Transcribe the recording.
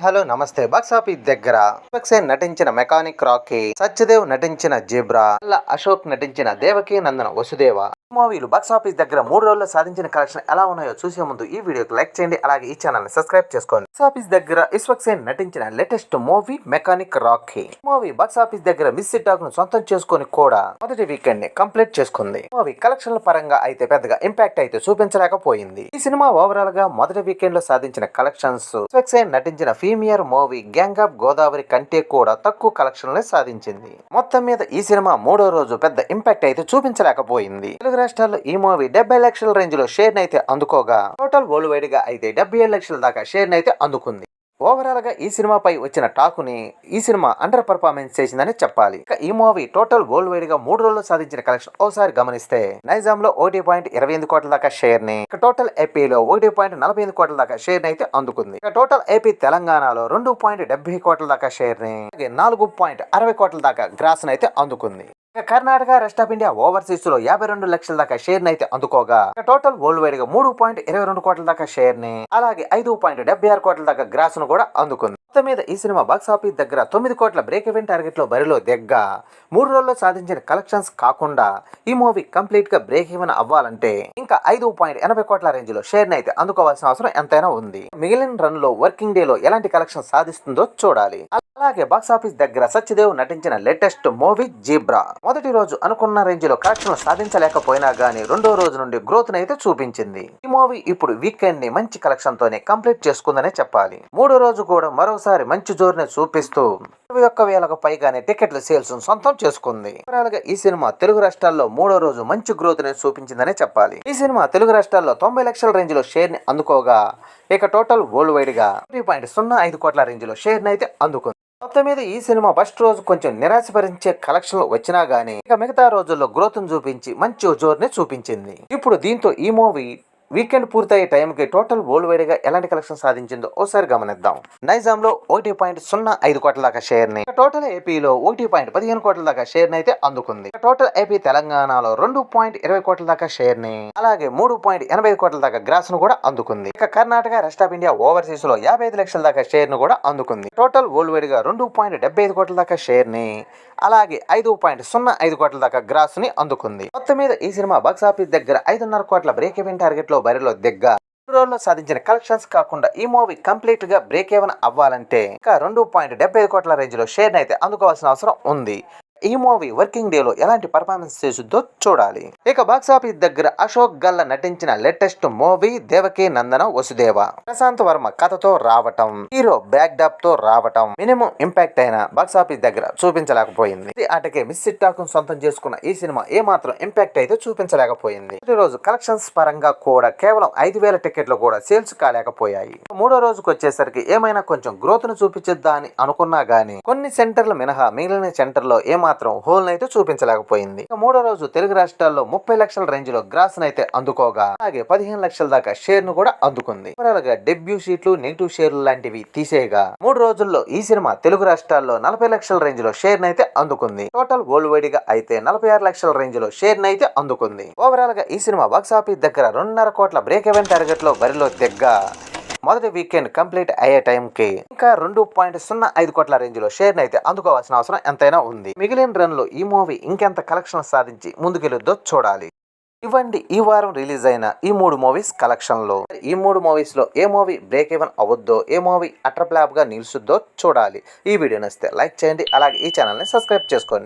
Hello నమస్తే. Box office దగ్గర విశ్వక్సేన్ నటించిన మెకానిక్ రాకీ, సత్యదేవ్ నటించిన జీబ్రా, అశోక్ నటించిన దేవకీ నందన వసుదేవ మూవీలు బాక్స్ ఆఫీస్ దగ్గర 3 రోజుల్లో సాధించిన కలెక్షన్ ఎలా ఉన్నాయో చూసే ముందు ఈ వీడియోకి లైక్ చేయండి. అలాగే ఈ ఛానల్ ని సబ్స్క్రైబ్ చేసుకోండి. బాక్స్ ఆఫీస్ దగ్గర విశ్వక్సేన్ నటించిన latest movie mechanic Rocky movie box office దగ్గర మిస్ టాక్ ను సొంతం చేసుకొని కూడా మొదటి వీకెండ్ ని కంప్లీట్ చేసుకుంది. మూవీ కలెక్షన్ల పరంగా అయితే పెద్దగా ఇంపాక్ట్ అయితే చూపించలేకపోయింది. ఈ సినిమా ఓవరాల్ గా మొదటి వీకెండ్ లో సాధించిన కలెక్షన్స్ విశ్వక్సేన్ నటించిన premiere movie gang of Godavari కంటే కూడా తక్కువ కలెక్షన్లే సాధించింది. మొత్తం మీద ఈ సినిమా 3వ రోజు పెద్ద ఇంపాక్ట్ అయితే చూపించలేకపోయింది. తెలుగు రాష్ట్రాల్లో ఈ మూవీ 70 లక్షల రేంజ్ లో షేర్ అయితే అందుకోగా, టోటల్ వరల్డ్ వైడ్ గా అయితే 77 లక్షల దాకా షేర్ అయితే అందుకుంది. ఓవరాల్ గా ఈ సినిమాపై వచ్చిన టాకుని ఈ సినిమా అండర్ పర్ఫార్మెన్స్ చేసిందని చెప్పాలి. ఇక ఈ మూవీ టోటల్ వరల్డ్ వైడ్ గా 3 రోజుల్లో సాధించిన కలెక్షన్ ఒకసారి గమనిస్తే, నైజాం లో 1.28 కోట్ల దాకా షేర్ ని, ఇక టోటల్ ఏపీలో 1.48 కోట్ల దాకా షేర్ అయితే అందుకుంది. ఇక టోటల్ ఏపీ తెలంగాణలో 2.70 కోట్ల దాకా షేర్ ని, 4.60 కోట్ల దాకా గ్రాస్ అయితే అందుకుంది. Karnataka, rest of India, overseas లో 52 లక్షల దాకా షేర్ అయితే అందుకోగా, టోటల్ వరల్డ్ వైడ్ గా 3.22 కోట్ల దాకా షేర్ ని, అలాగే 5.76 కోట్ల దాకా గ్రాస్ ను కూడా అందుకుంది. మొత్తం మీద ఈ సినిమా బాక్స్ ఆఫీస్ దగ్గర 9 కోట్ల బ్రేక్ ఈవెన్ టార్గెట్ లో బరిలో దిగ్గా 3 రోజుల్లో సాధించిన కలెక్షన్స్ కాకుండా, ఈ మూవీ కంప్లీట్ గా బ్రేక్ ఈవెన్ అవ్వాలంటే ఇంకా 5.80 కోట్ల రేంజ్ లో షేర్ ని అయితే అందుకోవాల్సిన అవసరం ఎంతైనా ఉంది. మిగిలిన రన్ లో వర్కింగ్ డే లో ఎలాంటి కలెక్షన్ సాధిస్తుందో చూడాలి. అలాగే బాక్స్ ఆఫీస్ దగ్గర సత్యదేవ్ నటించిన లేటెస్ట్ మూవీ జీబ్రా మొదటి రోజు అనుకున్న రేంజ్ లో కలెక్షన్ సాధించలేకపోయినా గానీ 2వ రోజు నుండి గ్రోత్ అయితే చూపించింది. ఈ మూవీ ఇప్పుడు వీకెండ్ ని మంచి కలెక్షన్ తోనే కంప్లీట్ చేసుకుందనే చెప్పాలి. 3వ రోజు కూడా మరోసారి మంచి జోరుని చూపిస్తూ 21,000కు పైగానే టికెట్ల సేల్స్ సొంతం చేసుకుంది. ఈ సినిమా తెలుగు రాష్ట్రాల్లో 3వ రోజు మంచి గ్రోత్ ని చూపించిందనే చెప్పాలి. ఈ సినిమా తెలుగు రాష్ట్రాల్లో 90 లక్షల రేంజ్ లో షేర్ ని అందుకోగా, ఇక టోటల్ వరల్డ్ వైడ్ గా 3.05 కోట్ల రేంజ్ లో షేర్ ని అయితే అందుకుంది. మొత్తం మీద ఈ సినిమా ఫస్ట్ రోజు కొంచెం నిరాశపరించే కలెక్షన్లు వచ్చినా గానీ, ఇక మిగతా రోజుల్లో గ్రోత్ చూపించి మంచి జోరుని చూపించింది. ఇప్పుడు దీంతో ఈ మూవీ వీకెండ్ పూర్తయ్యే టైంకి టోటల్ వరల్డ్ వైడ్ గా ఎలాంటి కలెక్షన్ సాధించిందో ఒకసారి గమనిద్దాం. నైజాం లో 1.05 కోట్ల దాకా షేర్ ని, టోటల్ ఏపీలో 1.15 కోట్ల దాకా షేర్ ని అయితే అందుకుంది. టోటల్ ఏపీ తెలంగాణలో 2.20 కోట్ల దాకా షేర్ ని, అలాగే 3.80 కోట్ల దాకా గ్రాస్ ను కూడా అందుకుంది. ఇక Karnataka, rest of India, overseas లో 55 లక్షల దాకా షేర్ ను కూడా అందుకుంది. టోటల్ వరల్డ్ వైడ్ గా 2.75 కోట్ల దాకా షేర్ ని, అలాగే 5.05 కోట్ల దాకా గ్రాస్ ని అందుకుంది. మొత్తం మీద ఈ సినిమా బాక్స్ ఆఫీస్ దగ్గర 5.5 కోట్ల బ్రేక్ ఈవెన్ టార్గెట్ లో బరిలో దిగ్గా 3 రోజుల్లో సాధించిన కలెక్షన్స్ కాకుండా, ఈ మూవీ కంప్లీట్ గా బ్రేక్ ఈవెన్ అవ్వాలంటే ఇంకా 2.75 కోట్ల రేంజ్ లో షేర్ అయితే అందుకోవాల్సిన అవసరం ఉంది. ఈ మూవీ వర్కింగ్ డే లో ఎలాంటి పర్ఫార్మెన్స్ చేస్తుందో చూడాలి. ఇక బాక్స్ ఆఫీస్ దగ్గర అశోక్ గల్లా నటించిన లేటెస్ట్ మూవీ దేవకీ నందన వసుదేవ ప్రశాంత్ వర్మ కథతో రావటం, హీరో బ్యాక్ డాప్ తో రావటం మినిమం ఇంపాక్ట్ అయిన బాక్స్ ఆఫీస్ దగ్గర చూపించలేకపోయింది. ఈ ఆటకే మిస్ టాక్ సొంతం చేసుకున్న ఈ సినిమా ఏమాత్రం ఇంపాక్ట్ అయితే చూపించలేకపోయింది. ఈ రోజు కలెక్షన్స్ పరంగా కూడా కేవలం 5,000 టికెట్లు కూడా సేల్స్ కాలేకపోయాయి. 3వ రోజుకు వచ్చేసరికి ఏమైనా కొంచెం గ్రోత్ ను చూపించద్దా అని అనుకున్నా గానీ, కొన్ని సెంటర్లు మినహా మిగిలిన సెంటర్ లో ఏమాత్రం హోల్ అయితే చూపించలేకపోయింది. 3వ రోజు తెలుగు రాష్ట్రాల్లో 30 లక్షల రేంజ్ లో గ్రాస్ అయితే అందుకోగా, అలాగే 15 లక్షల దాకా షేర్ ను కూడా అందుకుంది. డెబ్యూ షీట్లు, నెగిటివ్ షేర్లు లాంటివి తీసేయగా 3 రోజుల్లో ఈ సినిమా తెలుగు రాష్ట్రాల్లో 40 లక్షల రేంజ్ లో షేర్ అయితే అందుకుంది. టోటల్ వరల్డ్ వైడ్ గా అయితే 46 లక్షల రేంజ్ లో షేర్ అయితే అందుకుంది. ఓవరాల్ గా ఈ సినిమా బాక్స్ ఆఫీస్ దగ్గర 2.5 కోట్ల బ్రేక్ ఈవెన్ టార్గెట్ లో బరిలో దిగ్గా మొదటి వీకెండ్ కంప్లీట్ అయ్యే టైంకి ఇంకా 2.05 కోట్ల రేంజ్ లో షేర్ అయితే అందుకోవాల్సిన అవసరం ఎంతైనా ఉంది. మిగిలిన రన్ లో ఈ మూవీ ఇంకెంత కలెక్షన్ సాధించి ముందుకెళ్ళొద్దో చూడాలి. ఇవ్వండి ఈ వారం రిలీజ్ అయిన ఈ 3 మూవీస్ కలెక్షన్ లో. ఈ 3 మూవీస్ లో ఏ మూవీ బ్రేక్ ఈవెన్ అవద్దో, ఏ మూవీ అటర్ ఫ్లాప్ గా నిలుస్తుందో చూడాలి. ఈ వీడియో నచ్చితే లైక్ చేయండి. అలాగే ఈ ఛానల్ ని సబ్స్క్రైబ్ చేసుకోండి.